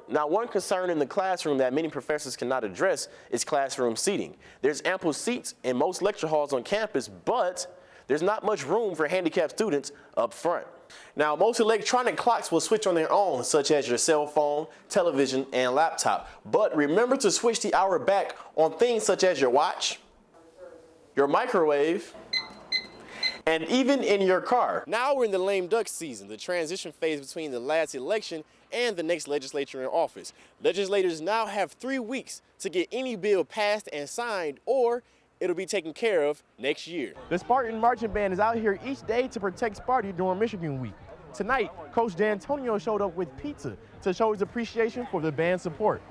Now, one concern in the classroom that many professors cannot address is classroom seating. There's ample seats in most lecture halls on campus, but there's not much room for handicapped students up front. Now, most electronic clocks will switch on their own, such as your cell phone, television, and laptop. But remember to switch the hour back on things such as your watch, your microwave, and even in your car. Now we're in the lame duck season, the transition phase between the last election and the next legislature in office. Legislators now have 3 weeks to get any bill passed and signed, or it'll be taken care of next year. The Spartan Marching Band is out here each day to protect Sparty during Michigan Week. Tonight, Coach D'Antonio showed up with pizza to show his appreciation for the band's support.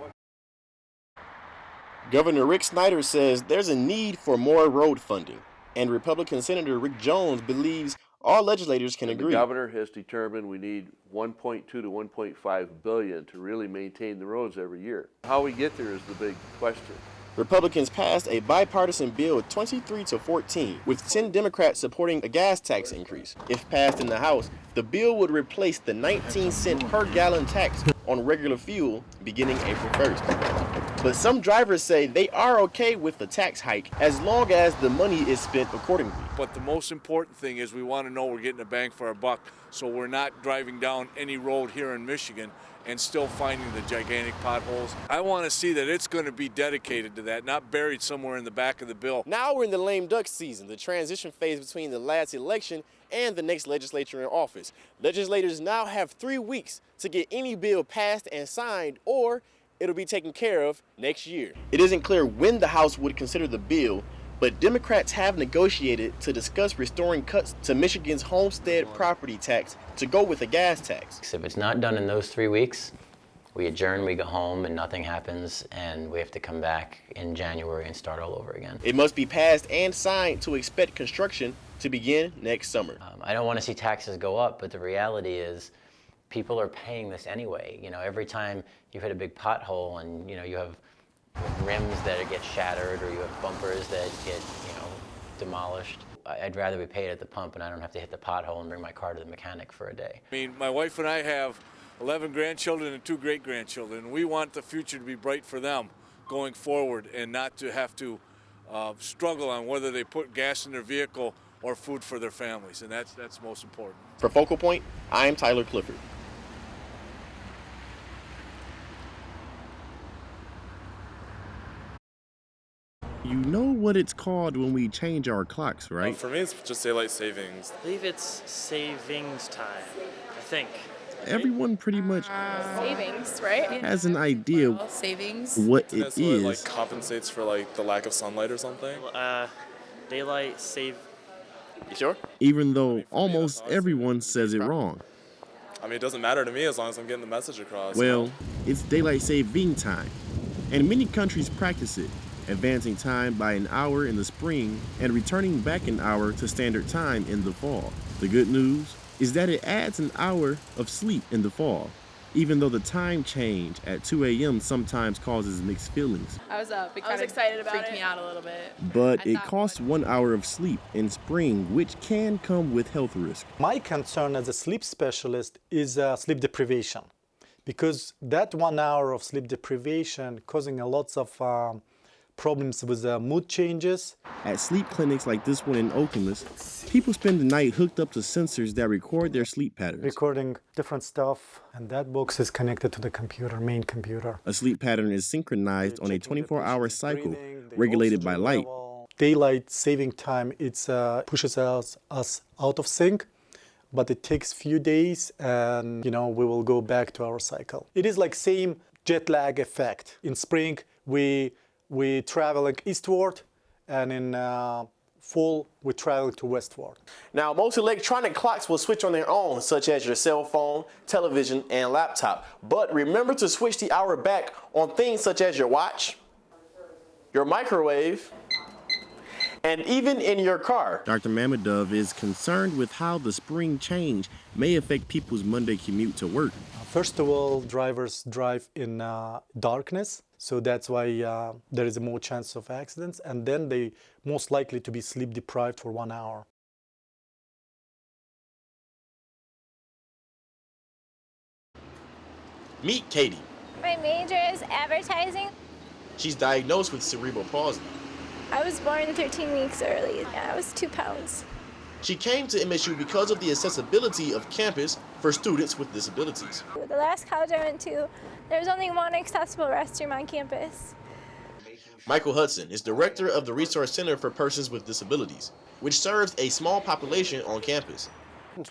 Governor Rick Snyder says there's a need for more road funding, and Republican Senator Rick Jones believes all legislators can agree. The governor has determined we need 1.2 to 1.5 billion to really maintain the roads every year. How we get there is the big question. Republicans passed a bipartisan bill 23-14, with 10 Democrats supporting a gas tax increase. If passed in the House, the bill would replace the 19-cent per gallon tax on regular fuel beginning April 1st. But some drivers say they are okay with the tax hike as long as the money is spent accordingly. But the most important thing is we want to know we're getting a bang for our buck, so we're not driving down any road here in Michigan and still finding the gigantic potholes. I want to see that it's going to be dedicated to that, not buried somewhere in the back of the bill. Now we're in the lame duck season, the transition phase between the last election and the next legislature in office. Legislators now have 3 weeks to get any bill passed and signed, or it'll be taken care of next year. It isn't clear when the House would consider the bill, but Democrats have negotiated to discuss restoring cuts to Michigan's homestead property tax to go with a gas tax. If it's not done in those 3 weeks, we adjourn, we go home, and nothing happens, and we have to come back in January and start all over again. It must be passed and signed to expect construction to begin next summer. I don't want to see taxes go up, but the reality is people are paying this anyway. You know, every time you hit a big pothole and, you know, you have rims that get shattered or you have bumpers that get, you know, demolished. I'd rather be paid at the pump and I don't have to hit the pothole and bring my car to the mechanic for a day. I mean, my wife and I have 11 grandchildren and 2 great-grandchildren. We want the future to be bright for them going forward and not to have to struggle on whether they put gas in their vehicle or food for their families, and that's most important. For Focal Point, I'm Tyler Clifford. You know what it's called when we change our clocks, right? For me, it's just daylight savings. I believe it's savings time, I think. Everyone pretty much savings, right? has an idea Savings. what Isn't it so it is. compensates for the lack of sunlight or something? Daylight save. You sure? Even though almost everyone says it wrong. I mean, it doesn't matter to me as long as I'm getting the message across. Well, it's daylight saving time, and many countries practice it, advancing time by an hour in the spring and returning back an hour to standard time in the fall. The good news is that it adds an hour of sleep in the fall, even though the time change at 2 a.m. sometimes causes mixed feelings. I was excited about it. Freaked me out a little bit. But it costs 1 hour of sleep in spring, which can come with health risk. My concern as a sleep specialist is sleep deprivation, because that 1 hour of sleep deprivation causing a lots of problems with mood changes. At sleep clinics like this one in Okemos, people spend the night hooked up to sensors that record their sleep patterns. Recording different stuff, and that box is connected to the main computer. A sleep pattern is synchronized on a 24-hour cycle, regulated by light. Daylight saving time, it pushes us out of sync, but it takes few days and, we will go back to our cycle. It is like same jet lag effect. In spring, we traveling eastward, and in fall, we travel to westward. Now, most electronic clocks will switch on their own, such as your cell phone, television, and laptop. But remember to switch the hour back on things such as your watch, your microwave, and even in your car. Dr. Mamadov is concerned with how the spring change may affect people's Monday commute to work. First of all, drivers drive in darkness, so that's why there is a more chance of accidents, and then they most likely to be sleep deprived for 1 hour. Meet Katie. My major is advertising. She's diagnosed with cerebral palsy. I was born 13 weeks early. Yeah, I was 2 pounds. She came to MSU because of the accessibility of campus for students with disabilities. The last college I went to, there was only one accessible restroom on campus. Michael Hudson is director of the Resource Center for Persons with Disabilities, which serves a small population on campus.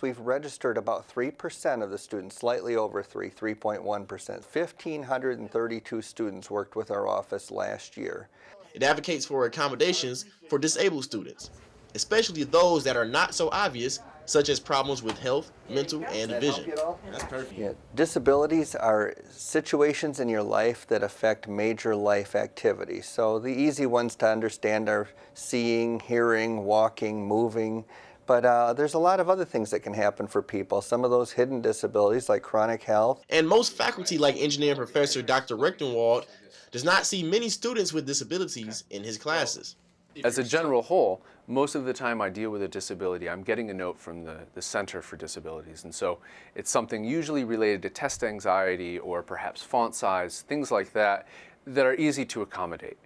We've registered about 3% of the students, slightly over 3.1%. 1,532 students worked with our office last year. It advocates for accommodations for disabled students, especially those that are not so obvious, such as problems with health, mental, and vision. That's perfect. Yeah. Disabilities are situations in your life that affect major life activities. So the easy ones to understand are seeing, hearing, walking, moving. But there's a lot of other things that can happen for people. Some of those hidden disabilities like chronic health. And most faculty like engineering professor Dr. Rechtenwald does not see many students with disabilities in his classes. As a general whole, most of the time I deal with a disability, I'm getting a note from the Center for Disabilities. And so it's something usually related to test anxiety or perhaps font size, things like that, that are easy to accommodate.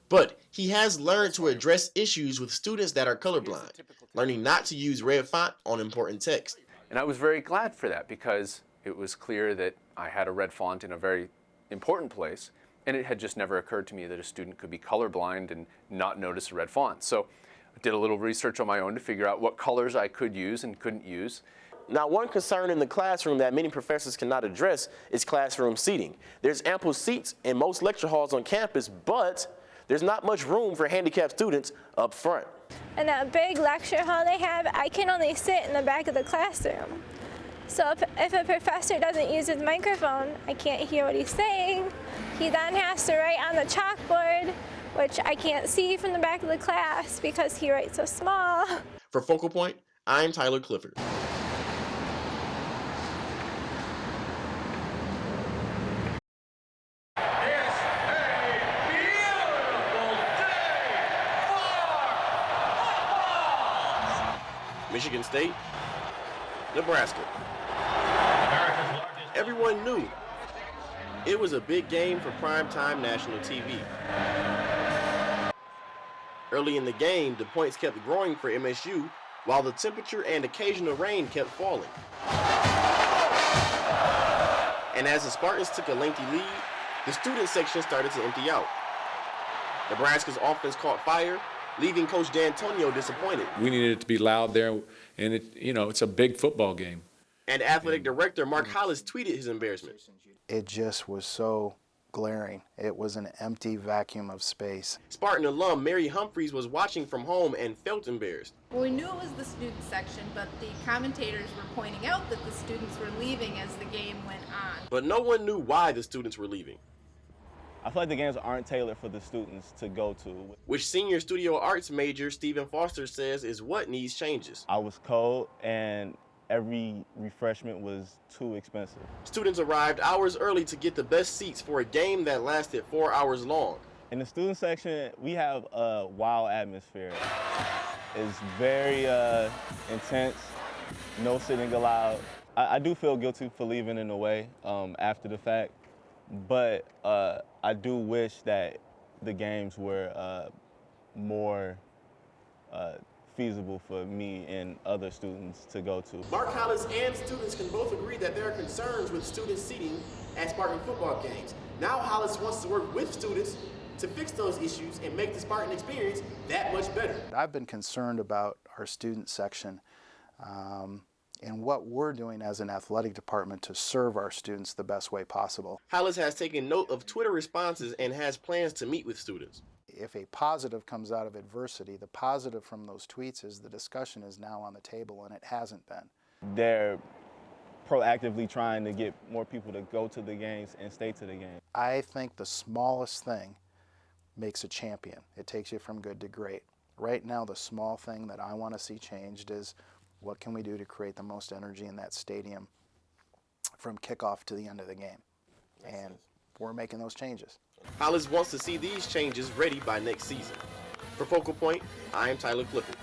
But he has learned to address issues with students that are colorblind, learning not to use red font on important text. And I was very glad for that because it was clear that I had a red font in a very important place, and it had just never occurred to me that a student could be colorblind and not notice a red font. So I did a little research on my own to figure out what colors I could use and couldn't use. Now, one concern in the classroom that many professors cannot address is classroom seating. There's ample seats in most lecture halls on campus, but there's not much room for handicapped students up front. In that big lecture hall they have, I can only sit in the back of the classroom. So if a professor doesn't use his microphone, I can't hear what he's saying. He then has to write on the chalkboard, which I can't see from the back of the class because he writes so small. For Focal Point, I'm Tyler Clifford. Michigan State, Nebraska. Everyone knew it was a big game for primetime national TV. Early in the game, the points kept growing for MSU, while the temperature and occasional rain kept falling. And as the Spartans took a lengthy lead, the student section started to empty out. Nebraska's offense caught fire, leaving Coach D'Antonio disappointed. We needed it to be loud there, and it's a big football game. And athletic director Mark Hollis tweeted his embarrassment. It just was so glaring. It was an empty vacuum of space. Spartan alum Mary Humphreys was watching from home and felt embarrassed. Well, we knew it was the student section, but the commentators were pointing out that the students were leaving as the game went on. But no one knew why the students were leaving. I feel like the games aren't tailored for the students to go to. Which senior studio arts major Stephen Foster says is what needs changes. I was cold and every refreshment was too expensive. Students arrived hours early to get the best seats for a game that lasted 4 hours long. In the student section, we have a wild atmosphere. It's very intense, no sitting allowed. I do feel guilty for leaving in a way after the fact, but I do wish that the games were more feasible for me and other students to go to. Mark Hollis and students can both agree that there are concerns with student seating at Spartan football games. Now Hollis wants to work with students to fix those issues and make the Spartan experience that much better. I've been concerned about our student section and what we're doing as an athletic department to serve our students the best way possible. Hollis has taken note of Twitter responses and has plans to meet with students. If a positive comes out of adversity, the positive from those tweets is the discussion is now on the table, and it hasn't been. They're proactively trying to get more people to go to the games and stay to the game. I think the smallest thing makes a champion. It takes you from good to great. Right now, the small thing that I want to see changed is what can we do to create the most energy in that stadium from kickoff to the end of the game? And we're making those changes. Hollis wants to see these changes ready by next season. For Focal Point, I am Tyler Clifford.